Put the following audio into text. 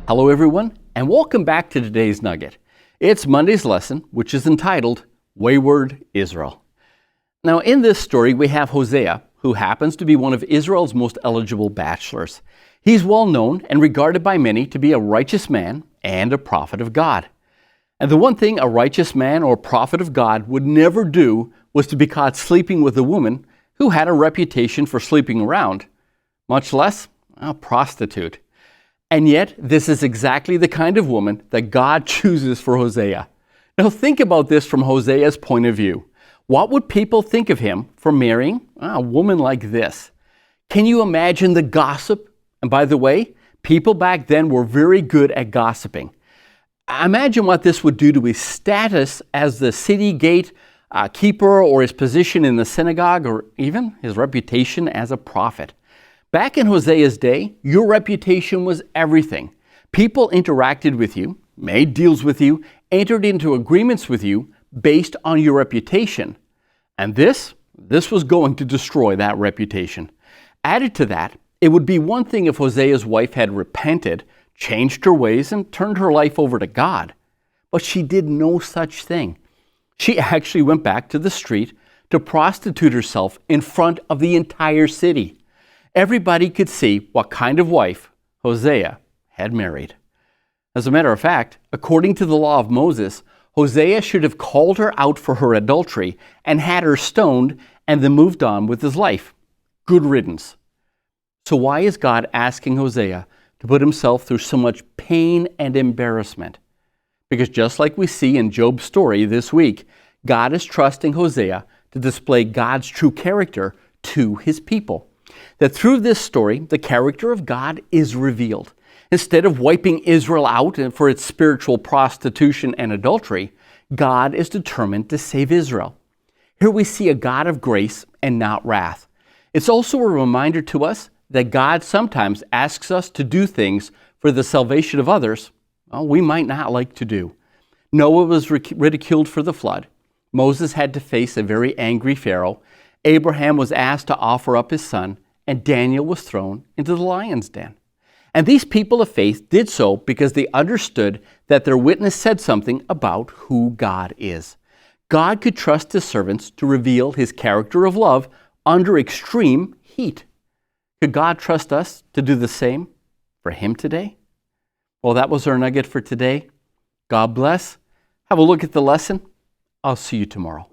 Hello everyone, and welcome back to today's Nugget. It's Monday's lesson, which is entitled, Wayward Israel. Now in this story we have Hosea, who happens to be one of Israel's most eligible bachelors. He's well known and regarded by many to be a righteous man and a prophet of God. And the one thing a righteous man or prophet of God would never do was to be caught sleeping with a woman who had a reputation for sleeping around, much less a prostitute. And yet, this is exactly the kind of woman that God chooses for Hosea. Now think about this from Hosea's point of view. What would people think of him for marrying a woman like this? Can you imagine the gossip? And by the way, people back then were very good at gossiping. Imagine what this would do to his status as the city gate keeper, or his position in the synagogue, or even his reputation as a prophet. Back in Hosea's day, your reputation was everything. People interacted with you, made deals with you, entered into agreements with you based on your reputation. And this was going to destroy that reputation. Added to that, it would be one thing if Hosea's wife had repented, changed her ways, and turned her life over to God. But she did no such thing. She actually went back to the street to prostitute herself in front of the entire city. Everybody could see what kind of wife Hosea had married. As a matter of fact, according to the law of Moses, Hosea should have called her out for her adultery and had her stoned and then moved on with his life. Good riddance. So why is God asking Hosea to put himself through so much pain and embarrassment? Because just like we see in Job's story this week, God is trusting Hosea to display God's true character to his people. That through this story, the character of God is revealed. Instead of wiping Israel out for its spiritual prostitution and adultery, God is determined to save Israel. Here we see a God of grace and not wrath. It's also a reminder to us that God sometimes asks us to do things for the salvation of others we might not like to do. Noah was ridiculed for the flood. Moses had to face a very angry Pharaoh. Abraham was asked to offer up his son, and Daniel was thrown into the lion's den. And these people of faith did so because they understood that their witness said something about who God is. God could trust his servants to reveal his character of love under extreme heat. Could God trust us to do the same for him today? Well, that was our nugget for today. God bless. Have a look at the lesson. I'll see you tomorrow.